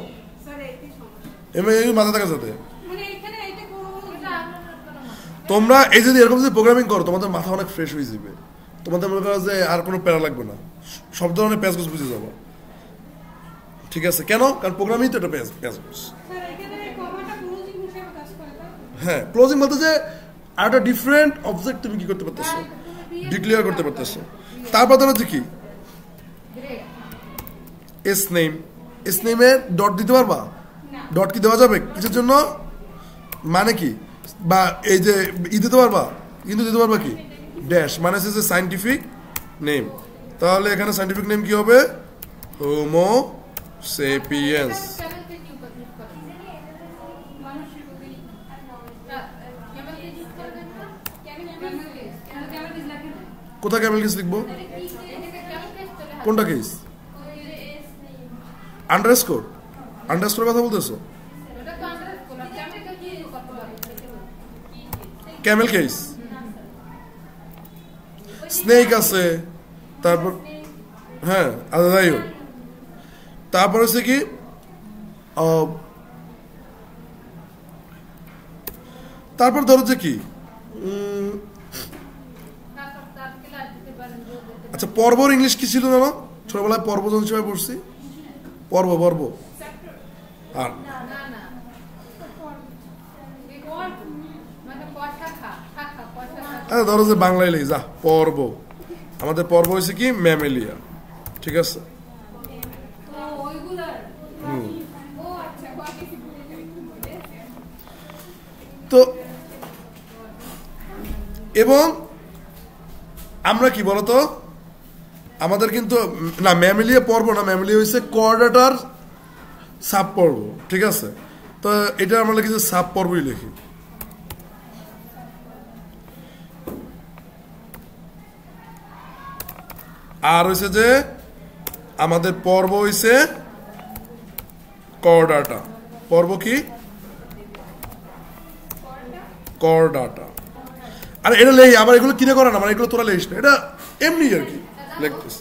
মাথা থাকা যাতে। তোমরা এই যদি এরকম যদি প্রোগ্রামিং করো তোমাদের মাথা অনেক ফ্রেশ হয়ে যাবে, তোমাদের মনে করো যে আর কোনো প্যারা লাগবে না, সব ধরনের প্যাচগোছ বুঝে যাবো। ঠিক আছে কেন? কারণ প্রোগ্রামিং তো এটা প্যাচগোছ। হ্যাঁ ক্লোজিং বলতে যে আর একটা ডিফারেন্ট অবজেক্ট তুমি কি করতে পারতেছো, ডিক্লেয়ার করতে পারতেছো। তারপর ধরো যে কি এস নেম, এস নেমে ডট দিতে পারবা? ডট কি দেওয়া যাবে কিছুর জন্য? মানে কি বা এই যে ই দিতে পারবা, কিন্তু দিতে পারবা কি ড্যাশ, মানে হচ্ছে যে সাইন্টিফিক নেম। তাহলে এখানে সাইন্টিফিক নেম কি হবে? Homo sapiens. কোথায় ক্যামেল কেস লিখবো? কোনটা কেস? আন্ডারস্কোর, আন্ডারস্কোর কথা বলতেছো? ক্যামেল কেস, স্নেক আছে, তারপর হ্যাঁ আচ্ছা যাই হোক। তারপর হচ্ছে কি তারপর ধরো যে কি আচ্ছা পর্বর ইংলিশ কি ছিল জানো? ছোটবেলায় পর্ব যখন সময় পড়ছি, পর্ব পর্ব আর আচ্ছা ধরো যে বাংলায় লেগে যা পর্ব, আমাদের পর্ব হয়েছে কি ম্যামেলিয়া, ঠিক আছে? তো এবং আমরা কি বলতো আমাদের কিন্তু না ম্যামেলিয়া পর্ব না, ম্যামেলিয়া হয়েছে কর্ডাটার সাব পর্ব, ঠিক আছে? তো এটা আমরা লিখি সাব পর্বই লিখি। আর হয়েছে যে আমাদের পর্ব হয়েছে করডাটা। পর্ব কি? করডাটা। আর এটা লেই আবার এগুলো কিনে করা না, মানে এগুলো তোরা লেইস না, এটা এমনি আর কি লিখতেছ।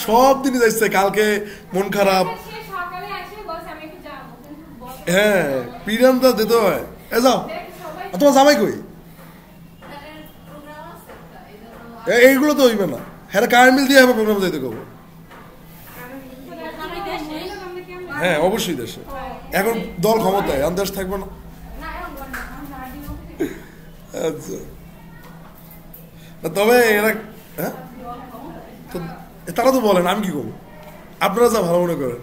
সব দিনই যাচ্ছে, কালকে মন খারাপ, হ্যাঁ পিরানটা দিতে হয়। এ যাও, তোমার জামাই কই? এইগুলো তো হইবে না, হ্যাঁ কারেন্ট বিল দিয়ে আমার প্রোগ্রাম যাইতে কব। হ্যাঁ অবশ্যই দেশে, এখন দল ক্ষমতায়, আর দেশ থাকবে না। আচ্ছা তবে এরা হ্যাঁ তারা তো বলেন, আমি কি করবো, আপনারা যা ভালো মনে করেন।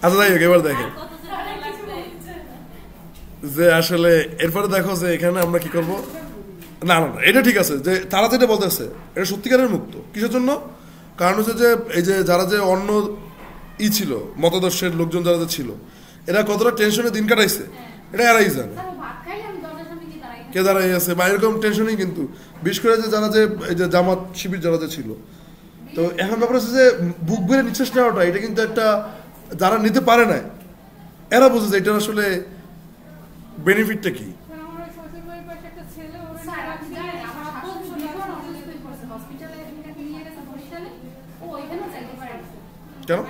আচ্ছা যাই হোক, এবার দেখেন যে আসলে এরপরে দেখো যে এখানে আমরা কি করব। না না না এটা ঠিক আছে যে তারা যেটা বলতেছে এটা সত্যিকারের মুক্ত। কিসের জন্য? কারণ হচ্ছে যে এই যে যারা যে অন্য ছিল মতাদর্শের লোকজন যারা যে ছিল, এরা কতটা টেনশনে দিন কাটাইছে এটা এরাই জানে, কে দাঁড়াই আছে বা এরকম টেনশনই। কিন্তু বিশেষ করে যে যারা যে এই যে জামাত শিবির যারা যে ছিল, তো এখন ব্যাপার হচ্ছে যে বুক বেড়ে নিঃশ্বাস নেওয়াটা, এটা কিন্তু একটা যারা নিতে পারে না এরা বোঝে যে এটার আসলে বেনিফিটটা কি। কেন?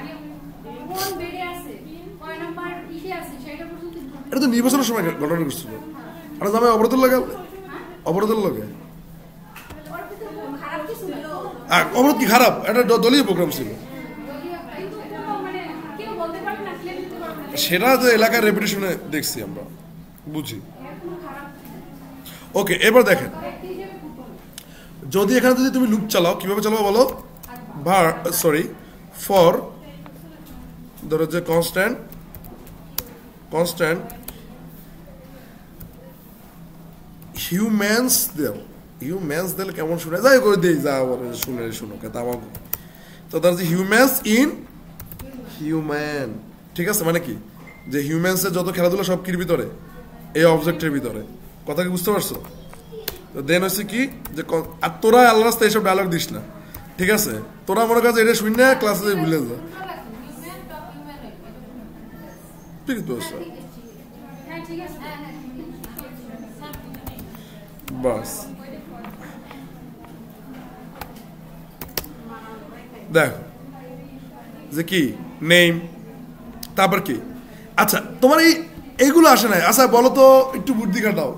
এটা তো নির্বাচনের সময় ঘটনা ঘটছিল। আর জামাই অবরোধের লাগে, অবরোধের লাগে অবরোধ কি খারাপ? এটা দলীয় প্রোগ্রাম ছিল, সেটা তো এলাকার রেপুটেশনে দেখছি আমরা, বুঝি। ওকে এবার দেখেন, যদি এখানে যদি তুমি লুপ চালাও, কিভাবে চালাও বলো? ফর ধরো যে কনস্ট্যান্ট হিউম্যানস দেল কেমন শুনে যাই করে দিই, যা শুনো কে তা আমাকে। তো তার যে হিউম্যানস ইন হিউম্যান, ঠিক আছে? মানে কি যে হিউম্যানসের যত খেলাধুলা সব কির ভিতরে, এই অবজেক্টের ভিতরে। কথা কি বুঝতে পারছো? তো দেন হচ্ছে কি যে আর তোরা আল্লাহ রাস্তায় এইসব ডায়লগ দিস না, ঠিক আছে? তোরা মনে কাছে এটা শুনে ক্লাসে ভুলে যা, ঠিক আছে? বাস দেখো যে কি নেম, তারপর কি? আচ্ছা তোমার এইগুলো আসে নাই। আচ্ছা বলো তো একটু বুদ্ধি খাটাও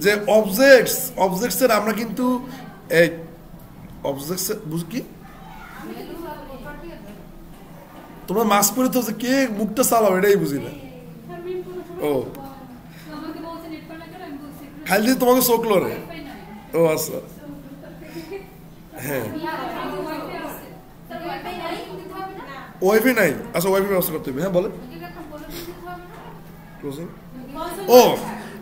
যে অবজেক্টস এর আমরা কিন্তু এই অবজেক্টস বুঝ কি তোমরা মাস্ক পরে তো কে মুখটা চালাও এটাই বুঝি না। ও খালি তোমাকে চোখ লড়ে। ও আচ্ছা হ্যাঁ ওয়াইফাই নাই। আচ্ছা ওয়াইফাই ব্যবস্থা করতে হবে। হ্যাঁ বলে ক্লোজিং, ও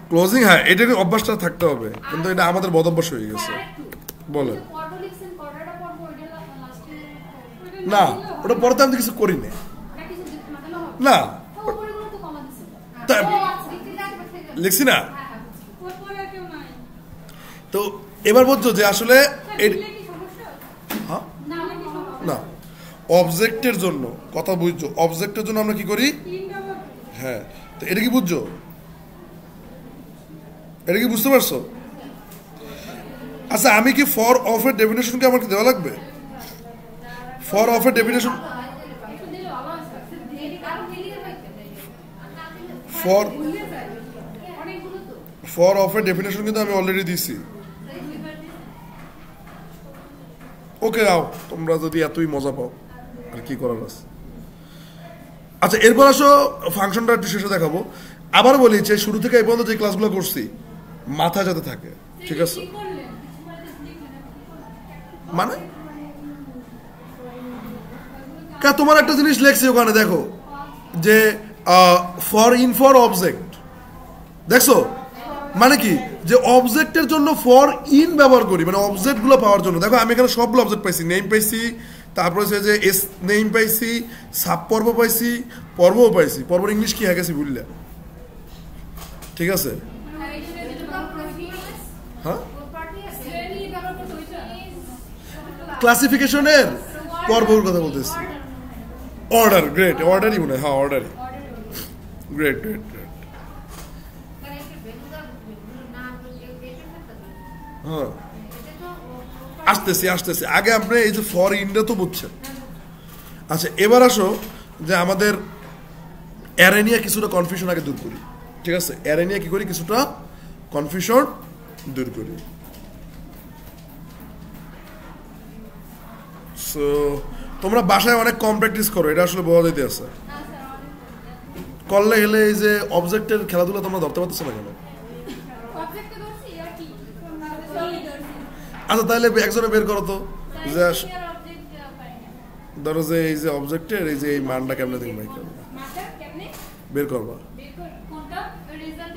ক্লোজিং, হ্যাঁ এটা অভ্যাসটা থাকতে হবে, কিন্তু এটা আমাদের বদ অভ্যাস হয়ে গেছে। বলে না ওটা পরে আমি কিছু করি না লিখছি না। তো এবার বলছো যে আসলে না অবজেক্টের জন্য কথা বুঝছো, অবজেক্টের জন্য আমরা কি করি? হ্যাঁ তো এটা কি বুঝছো? এটা কি বুঝতে পারছো? আচ্ছা আমি কি ফর অফ এর ডেফিনেশন কি আমার কি দেওয়া লাগবে? ফর অফ এর ডেফিনেশন ফর ফর অফ এর ডেফিনেশন কিন্তু আমি অলরেডি দিছি। ওকে আও, তোমরা যদি এতই মজা পাও আর কি করার আছে। আচ্ছা এরপর আসো ফাংশনটা একটু শেষে দেখাবো। আবার বলি যে শুরু থেকে এই পর্যন্ত যে ক্লাসগুলো করছি মাথায় যাতে থাকে, ঠিক আছে? মানে তোমার একটা জিনিস লেখছি ওখানে দেখো যে ফর ইন ফর অবজেক্ট, দেখছো? মানে কি যে অবজেক্টের জন্য ফর ইন ব্যবহার করি, মানে অবজেক্ট গুলো পাওয়ার জন্য। দেখো আমি এখানে সবগুলো অবজেক্ট পাইছি, নেম পাইছি, তারপরে হচ্ছে যে এস নেম পাইছি, সাব পর্ব পাইছি, পর্বও পাইছি। পর্বর ইংলিশ কি হয়ে গেছে বুঝলে, ঠিক আছে? হ্যাঁ ক্লাসিফিকেশনের পর্বর কথা বলতেছি। অর্ডার, গ্রেট, অর্ডারই মনে হয়, হ্যাঁ অর্ডারই, গ্রেট গ্রেট গ্রেট। হ্যাঁ আসতেছি আসতেছি, আগে আপনি এই যে ফর ইনটা তো বুঝছেন। আচ্ছা এবার আসো যে আমাদের অ্যারে নিয়ে কিছুটা কনফিউশন আগে দূর করি, ঠিক আছে? অ্যারে নিয়ে কি করি, কিছুটা কনফিউশন দূর করি। সো তোমরা বাসায় অনেক কম প্র্যাকটিস করো, এটা আসলে বোঝা যাইতে আছে। করলে গেলে এই যে অবজেক্টের খেলাধুলা তোমরা ধরতে পারতেছো না কেন? আচ্ছা তাহলে একজনে বের করো তো, যে ধরো যে এই যে অবজেক্টের এই যে এই মানটা কেমনে দেখবে বের করবা,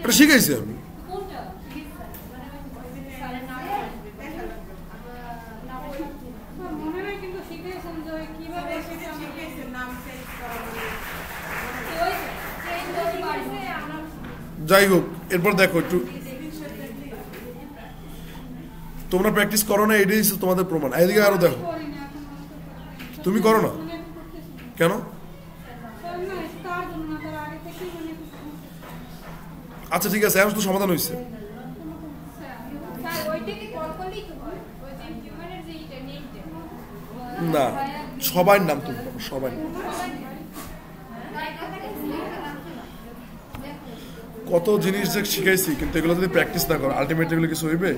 এটা শিখাইছি আমি। যাই হোক এরপর দেখো একটু, তোমরা প্র্যাকটিস করো না, এটাই তোমাদের প্রমাণ। এদিকে আরো দেখো, তুমি করো না কেন? আচ্ছা ঠিক আছে, এখন তো সমাধান হয়েছে। না সবার নাম তুমি সবাই, কত জিনিস যে শিখাইছি, কিন্তু এগুলো যদি প্র্যাকটিস না করো আলটিমেটলি এগুলো কিছু হইবে?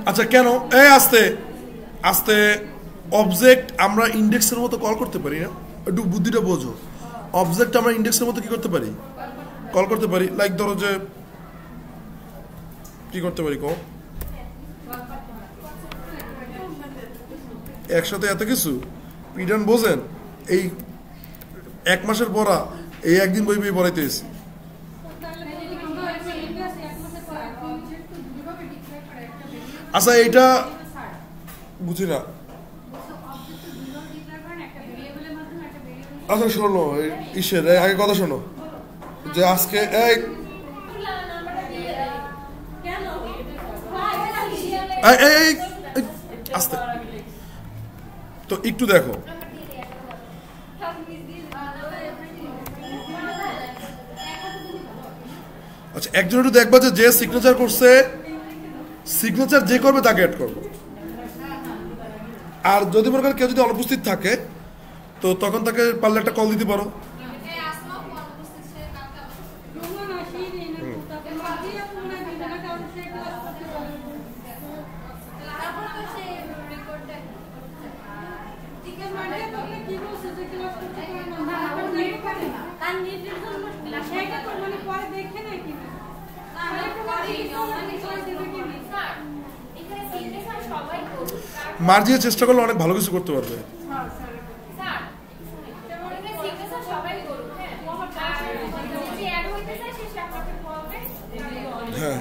আচ্ছা কেন এই আস্তে আস্তে অবজেক্ট আমরা ইন্ডেক্সের মতো কল করতে পারি না? একটু বুদ্ধিটা বোঝো। অবজেক্ট আমরা ইন্ডেক্সের মতো কি করতে পারি, কল করতে পারি। লাইক ধরো যে কি করতে পারি কও, একসাথে এত কিছু পিডান বোঝেন। এই এক মাসের পড়া এই একদিন বই বই পড়াইতে এসেছি। আচ্ছা এইটা বুঝি না। আচ্ছা শোনো ইসের আগে কথা শোনো, যে আজকে এই আস্তে তো একটু দেখো, আচ্ছা একজন একটু দেখবা যে সিগনেচার করছে, সিগনেচার যে করবে তাকে অ্যাড করবো। আর যদি মনে করেন কেউ যদি অনুপস্থিত থাকে তো তখন তাকে পারলে একটা কল দিতে পারো। মার্জিয়ে চেষ্টা করলে অনেক ভালো কিছু করতে পারবে। হ্যাঁ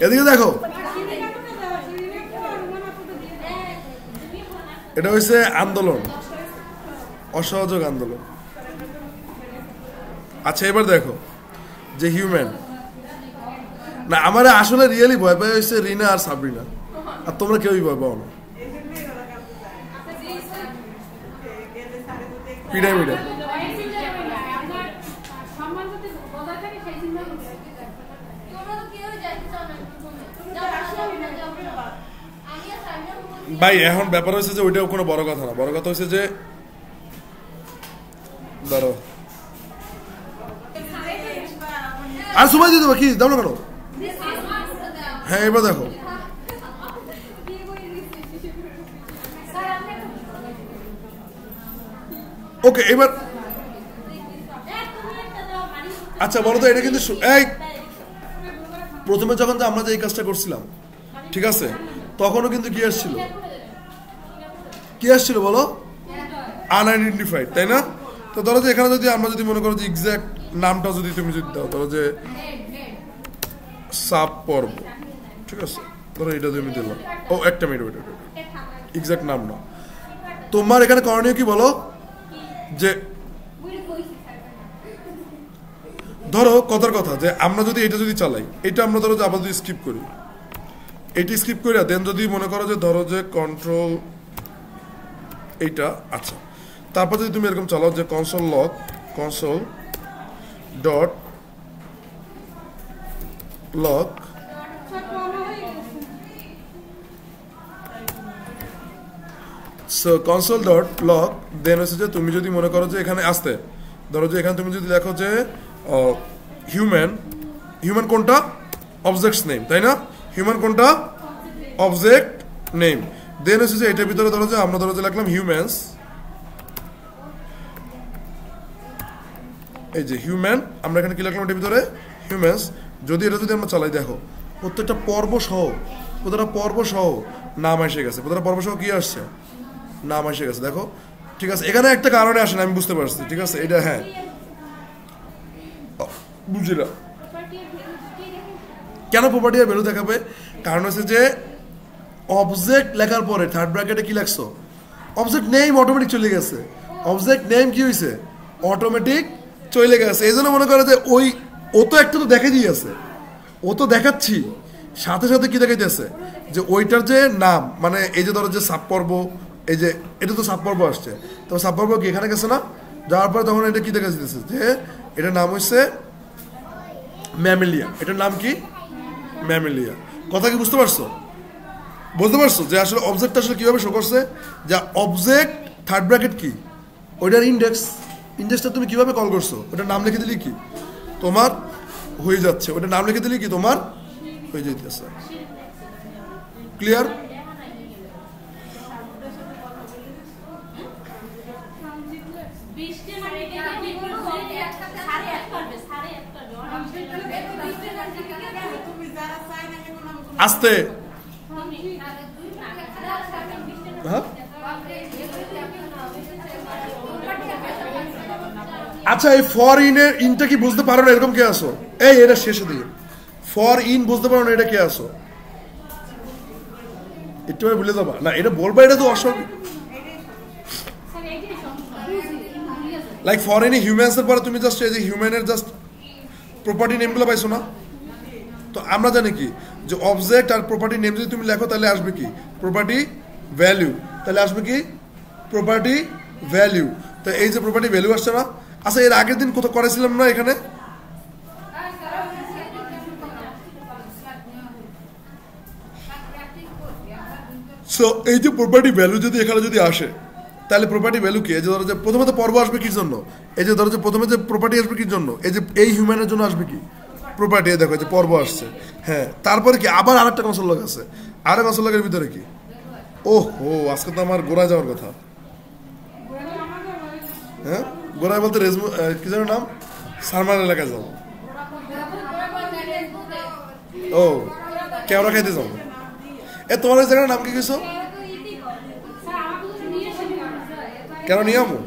এদিকে দেখো, এটা হচ্ছে আন্দোলন, অসহযোগ আন্দোলন। আচ্ছা এবার দেখো যে হিউম্যান, না আমার আসলে রিয়েলি ভয় পাই হচ্ছে রিনা আর সাবরিনা, আর তোমরা কেউই ভয় পাও না। পিড়াই মিডাই ভাই, এখন ব্যাপার হচ্ছে যে ওইটাও কোনো বড় কথা না, বড় কথা হচ্ছে যে ধরো আর সময় দিয়ে দেবো কি দাও না কেন। হ্যাঁ এবার দেখো, ওকে এবার আচ্ছা বলো তো, এটা কিন্তু এই প্রথমে যখন আমরা যে এই কাজটা করছিলাম, ঠিক আছে, তখনও কিন্তু কি আসছিল, কি আসছিল বলো, আনআইডেন্টিফাইড, তাই না? তো ধরো যে এখানে যদি আমরা যদি মনে করো যে এক্সাক্ট নামটা যদি তুমি যদি দাও, ধরো যে সাব পর্ব, ঠিক আছে, ধরো এটা তুমি দিলাম, ও একটা মিনিট, এক্সাক্ট নাম না, তোমার এখানে করণীয় কি বলো, যে ধরো কথার কথা যে আমরা যদি এটা যদি চালাই, এটা আমরা ধরো যে আবার যদি স্কিপ করি, এটি স্কিপ করি, দেন যদি মনে করো যে ধরো যে কন্ট্রোল এইটা, আচ্ছা তারপর যদি তুমি এরকম চালাও যে console log console dot log, so console dot log, then হচ্ছে যে তুমি যদি মনে করো যে এখানে আসতে, ধরো যে এখানে তুমি যদি লেখো যে হিউম্যান, হিউম্যান কোনটা, অবজেক্টস নেম, তাই না, হিউম্যান কোনটা, অবজেক্ট নেম, দেন হচ্ছে যে এটার ভিতরে ধরো যে আমরা ধরো যে লিখলাম হিউম্যানস, এই যে হিউম্যান, আমরা এখানে কি লিখলাম এটার ভিতরে হিউম্যানস, যদি এটা যদি আমরা চালাই, দেখো প্রত্যেকটা পর্ব সহ নাম এসে গেছে, প্রত্যেকটা পর্ব সহ কি আসছে, নাম এসে গেছে, দেখো, ঠিক আছে, এখানে একটা কারণে আসে না, আমি বুঝতে পারছি, ঠিক আছে, এটা হ্যাঁ বুঝিলা কেন প্রপার্টি আর ভ্যালু দেখাবে, কারণ হচ্ছে যে অবজেক্ট লেখার পরে থার্ড ব্র্যাকেটে কি লেখছো, অবজেক্ট নেম অটোমেটিক চলে গেছে, অবজেক্ট নেম কি হয়েছে, অটোমেটিক চলে গেছে, এই জন্য মনে করে যে ওই ও তো একটা তো দেখে দিয়েছে, ও তো দেখাচ্ছি সাথে সাথে কি দেখাইতেছে, যে ওইটার যে নাম, মানে এই যে ধরো যে সাবপর্ব, এই যে এটা তো সাবপর্ব আসছে, তো সাবপর্ব কি এখানে গেছে না, যাওয়ার পরে তখন এটা কি দেখা যেতেছে যে এটার নাম হচ্ছে ম্যামেলিয়া, এটার নাম কি ম্যামেলিয়া। কথা কি বুঝতে পারছো, বুঝতে পারছো যে আসলে অবজেক্টটা আসলে কিভাবে শো করছে, যা অবজেক্ট থার্ড ব্র্যাকেট কি, ওইটার ইন্ডেক্সটা তুমি কিভাবে কল করছো, ওটার নাম লিখে দিলি কি তোমার হয়ে যাচ্ছে, ওটার নাম লিখে দিলি কি তোমার হয়ে যাইতেছে, ক্লিয়ার? আস্তে আচ্ছা, এই ফর ইনের ইনটা কি বুঝতে পারো না, এরকম কে আসো, এই এটা শেষে দিয়ে ফর ইন বুঝতে পারো না, এটা কে আসো, একটু ভুলে যাবা না, এটা বলবা, এটা তো অস্বাভাবিক, লাইক ফর ইন হিউম্যানস এর পরে তুমি জাস্ট এই যে হিউম্যানের জাস্ট প্রপার্টি নেমগুলো পাইছো না, তো আমরা জানি কি যে অবজেক্ট আর প্রপার্টি নেম যদি তুমি লেখো তাহলে আসবে কি প্রপার্টি ভ্যালু, তাহলে আসবে কি প্রপার্টি ভ্যালু, তো এই যে প্রপার্টি ভ্যালু আসছে না, আচ্ছা এর আগের দিন কোথাও করেছিলাম না এখানে, সো এই যে প্রপার্টি ভ্যালু যদি এখানে যদি আসে, তাহলে প্রপার্টি ভ্যালু কি, এই যে ধরো যে প্রথমে তো পর্ব আসবে কির জন্য, এই যে ধরো যে প্রথমে যে প্রপার্টি আসবে কির জন্য, এই যে এই হিউম্যানের জন্য আসবে কি প্রপার্টি দেখো যে পর্ব আসছে, হ্যাঁ। তারপরে কি আবার আরেকটা কনসোল লক আছে, আরেক কনসোল লকের ভিতরে কি, ও আজকে তো আমার গোড়ায় যাওয়ার কথা। হ্যাঁ, গোড়ায় বলতে রেজমু কি যেন নাম, সারমান এলাকায় যাবো। ও কেওড়া খাইতে যাবো। তোমার ওই জায়গার নাম কি কিছু, কেন নিয়ে আমো?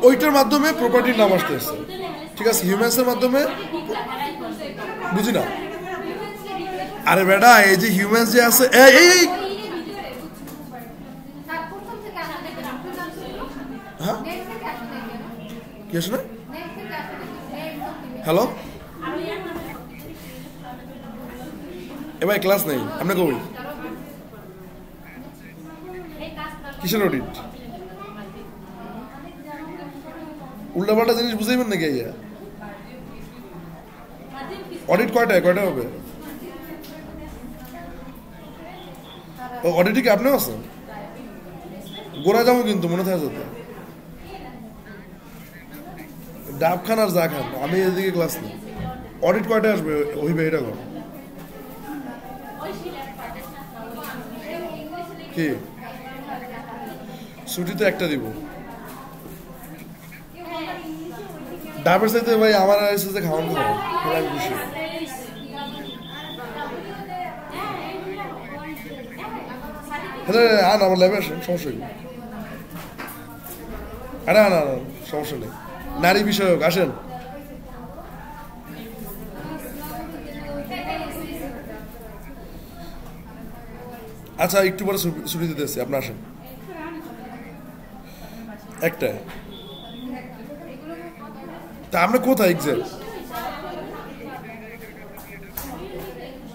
ওইটার মাধ্যমে প্রপার্টির নাম আসতেছে, ঠিক আছে। হিউম্যান্সের মাধ্যমে বুঝি না। আরে বেটা এই যে হিউম্যান্স যে আছে, এই হ্যাঁ কি আছে না, হ্যালো এবার ক্লাস নেই আপনি কই, কিসের অডিট? উল্টাপাল্টা জিনিস বুঝাইবেন নাকি? আইয়া অডিট কয়টায় হবে? অডিটে কি আপনিও আছেন? গোড়া যাবো কিন্তু মনে থাকে যেতে, ডাব খান আর যা খান, আমি এদিকে ক্লাস নেই। অডিট কয়টায় আসবে হইবে এটা কর কি? ছুটি তো একটা দিব। ডাবের সাথে ভাই আমার সাথে খাওয়ানো যাবে, আমি খুশি। হ্যাঁ আন আমার ল্যাবে আসেন, সমস্যা কি? আরে না সমস্যা নেই, নারী বিষয়ক আসেন। আচ্ছা একটু পরে ছুটি দিতেছি, আপনি আসেন। একটা তা আপনি কোথায় এক্সাক্ট?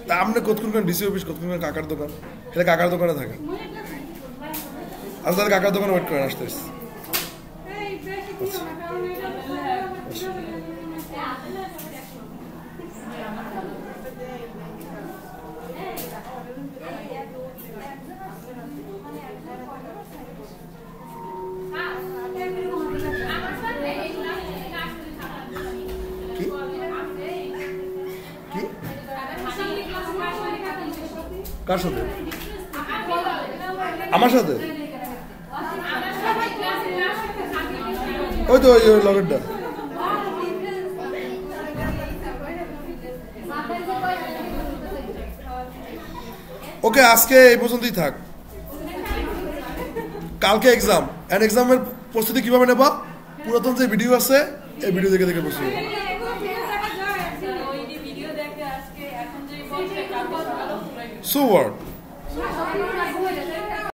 তা আপনি কতক্ষণ ডিসি অফিস, কতক্ষণ কাকার দোকান? এটা কাকার দোকানে থাকেন। আচ্ছা তাহলে কাকার দোকানে ওয়েট করেন, আসতেছি। কার সাথে? আমার সাথে? ওই তো ওই লগেরটা। ওকে আজকে এই পর্যন্তই থাক, কালকে এক্সাম। এন্ড এক্সামের প্রস্তুতি কিভাবে নেবা? পুরাতন যে ভিডিও আছে এই ভিডিও দেখে দেখে প্রস্তুতি নেবা। So what?